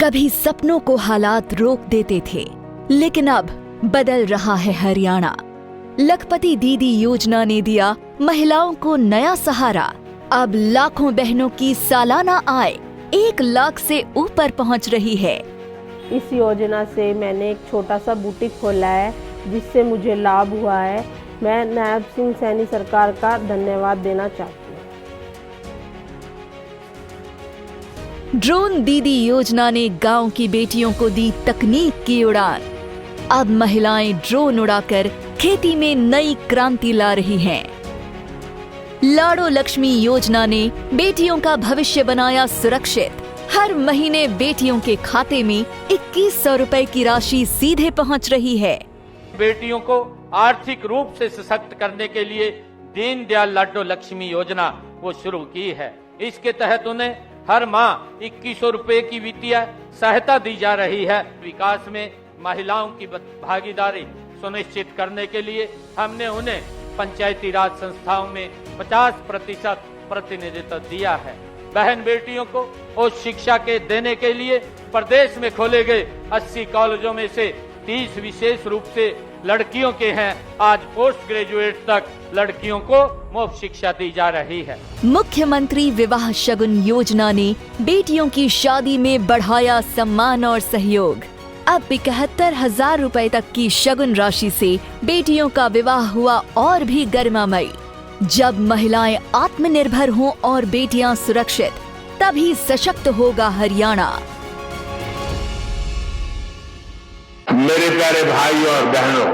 कभी सपनों को हालात रोक देते थे, लेकिन अब बदल रहा है हरियाणा। लखपति दीदी योजना ने दिया महिलाओं को नया सहारा। अब लाखों बहनों की सालाना आय 1 लाख से ऊपर पहुंच रही है। इस योजना से मैंने एक छोटा सा बुटीक खोला है, जिससे मुझे लाभ हुआ है। मैं नायब सिंह सैनी सरकार का धन्यवाद देना चाहती हूँ। ड्रोन दीदी योजना ने गांव की बेटियों को दी तकनीक की उड़ान। अब महिलाएं ड्रोन उड़ाकर खेती में नई क्रांति ला रही हैं। लाड़ो लक्ष्मी योजना ने बेटियों का भविष्य बनाया सुरक्षित। हर महीने बेटियों के खाते में 2100 रुपए की राशि सीधे पहुंच रही है। बेटियों को आर्थिक रूप से सशक्त करने के लिए दीनदयाल लाडो लक्ष्मी योजना वो शुरू की है। इसके तहत उन्हें हर माह 2100 रुपए की वित्तीय सहायता दी जा रही है। विकास में महिलाओं की भागीदारी सुनिश्चित करने के लिए हमने उन्हें पंचायती राज संस्थाओं में 50% प्रतिनिधित्व दिया है। बहन बेटियों को उच्च शिक्षा के देने के लिए प्रदेश में खोले गए 80 कॉलेजों में से 30 विशेष रूप से लड़कियों के हैं। आज पोस्ट ग्रेजुएट तक लड़कियों को मुफ्त शिक्षा दी जा रही है। मुख्यमंत्री विवाह शगुन योजना ने बेटियों की शादी में बढ़ाया सम्मान और सहयोग। अब 71,000 रुपए तक की शगुन राशि से बेटियों का विवाह हुआ और भी गरिमामयी। जब महिलाएं आत्मनिर्भर हों और बेटियां सुरक्षित, तभी सशक्त होगा हरियाणा। मेरे प्यारे भाई और बहनों,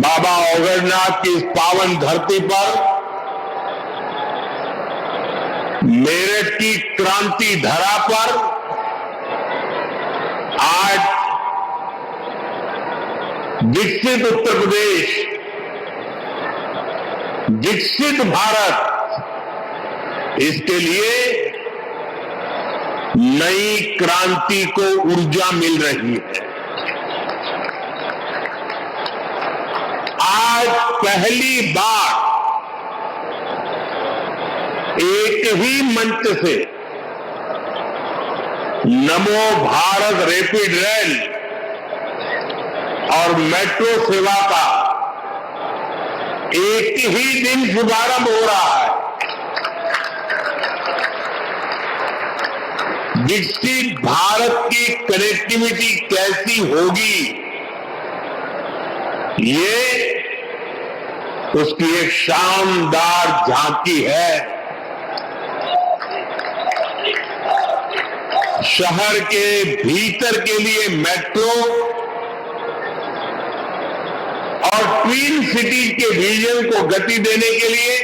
बाबा ओगरनाथ की इस पावन धरती पर मेरठ की क्रांति धरा पर आज विकसित उत्तर प्रदेश, विकसित भारत, इसके लिए नई क्रांति को ऊर्जा मिल रही है। आज पहली बार एक ही मंच से नमो भारत रैपिड रेल और मेट्रो सेवा का एक ही दिन शुभारंभ हो रहा है। विकसित भारत की कनेक्टिविटी कैसी होगी, ये उसकी एक शानदार झांकी है। शहर के भीतर के लिए मेट्रो और ट्विन सिटीज के विजन को गति देने के लिए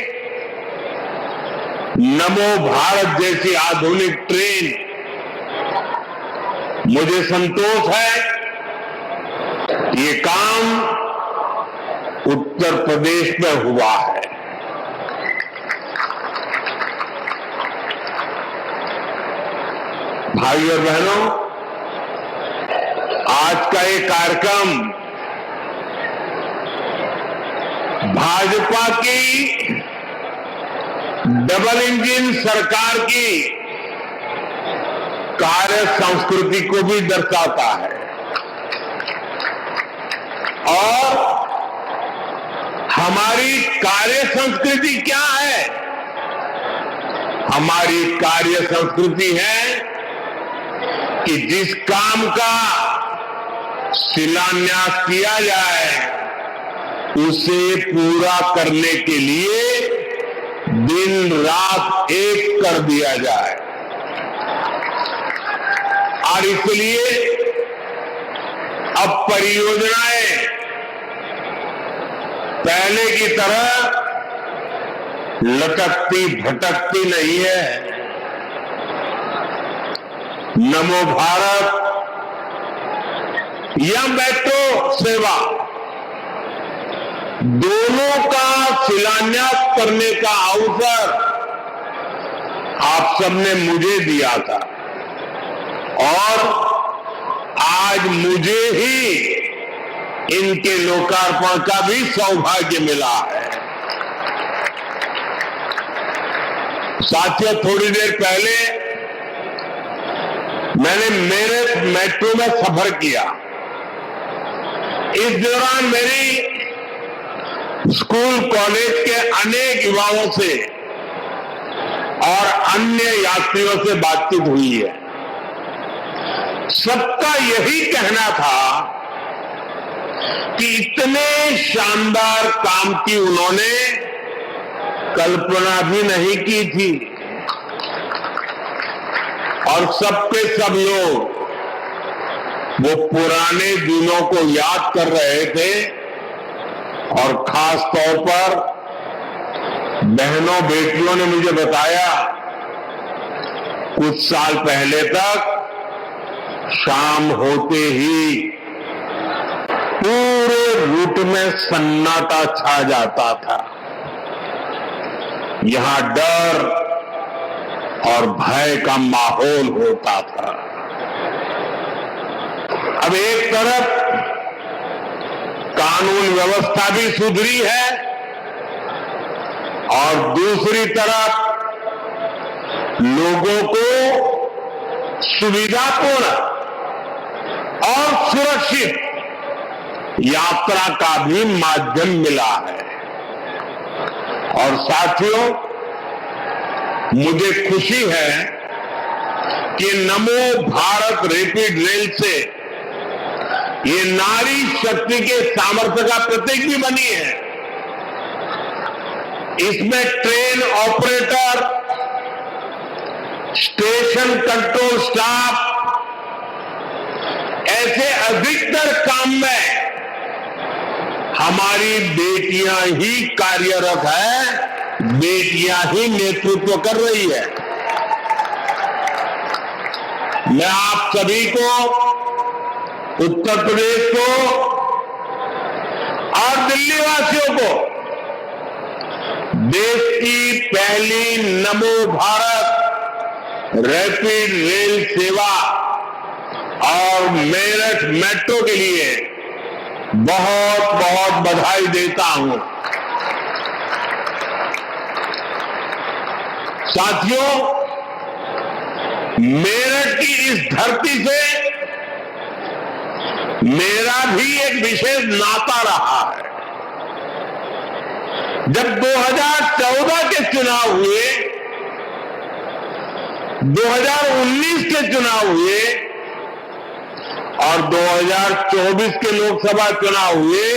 नमो भारत जैसी आधुनिक ट्रेन। मुझे संतोष है ये काम उत्तर प्रदेश में हुआ है। भाई और बहनों, आज का ये कार्यक्रम भाजपा की डबल इंजन सरकार की कार्य संस्कृति को भी दर्शाता है और हमारी कार्य संस्कृति क्या है? हमारी कार्य संस्कृति है कि जिस काम का शिलान्यास किया जाए उसे पूरा करने के लिए दिन रात एक कर दिया जाए। और इसलिए अब परियोजनाएं पहले की तरह लटकती भटकती नहीं है। नमो भारत या मेट्रो सेवा, दोनों का शिलान्यास करने का अवसर आप सबने मुझे दिया था और आज मुझे ही इनके लोकार्पण का भी सौभाग्य मिला है। साथियों, थोड़ी देर पहले मैंने मेरठ मेट्रो में सफर किया। इस दौरान मेरी स्कूल कॉलेज के अनेक युवाओं से और अन्य यात्रियों से बातचीत हुई है। सबका यही कहना था कि इतने शानदार काम की उन्होंने कल्पना भी नहीं की थी। और सबके सब लोग वो पुराने दिनों को याद कर रहे थे और खास तौर पर बहनों बेटियों ने मुझे बताया, कुछ साल पहले तक शाम होते ही पूरे रूट में सन्नाटा छा जाता था। यहां डर और भय का माहौल होता था। अब एक तरफ कानून व्यवस्था भी सुधरी है और दूसरी तरफ लोगों को सुविधापूर्ण और सुरक्षित यात्रा का भी माध्यम मिला है। और साथियों, मुझे खुशी है कि नमो भारत रैपिड रेल से ये नारी शक्ति के सामर्थ्य का प्रतीक भी बनी है। इसमें train operator, station control staff, ऐसे अधिकतर काम में हमारी बेटियां ही कार्यरत है, बेटियां ही नेतृत्व कर रही है। मैं आप सभी को, उत्तर प्रदेश को और दिल्ली वासियों को देश की पहली नमो भारत रैपिड रेल सेवा और मेरठ मेट्रो के लिए बहुत बहुत बधाई देता हूं। साथियों, मेरठ की इस धरती से मेरा भी एक विशेष नाता रहा है। जब 2014 के चुनाव हुए, 2019 के चुनाव हुए और 2024 के लोकसभा चुनाव हुए,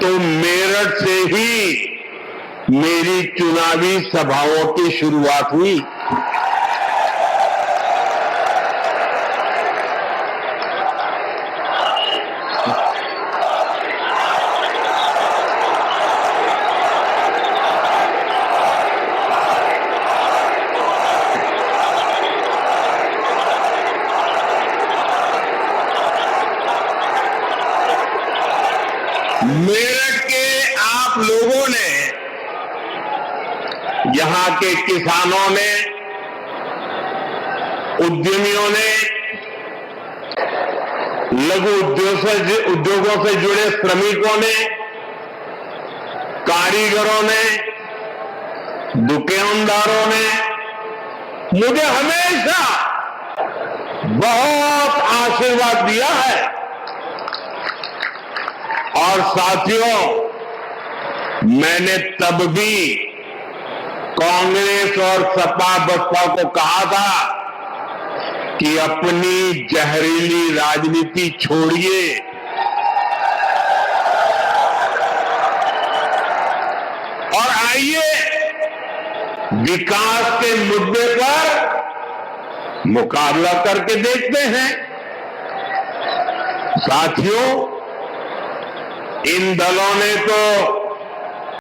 तो मेरठ से ही मेरी चुनावी सभाओं की शुरुआत हुई। मेरठ के आप लोगों ने, यहां के किसानों ने, उद्यमियों ने, लघु उद्योगों से जुड़े श्रमिकों ने, कारीगरों ने, दुकानदारों ने मुझे हमेशा बहुत आशीर्वाद दिया है। और साथियों, मैंने तब भी कांग्रेस और सपा बसपा को कहा था कि अपनी जहरीली राजनीति छोड़िए और आइए विकास के मुद्दे पर मुकाबला करके देखते हैं। साथियों, इन दलों ने तो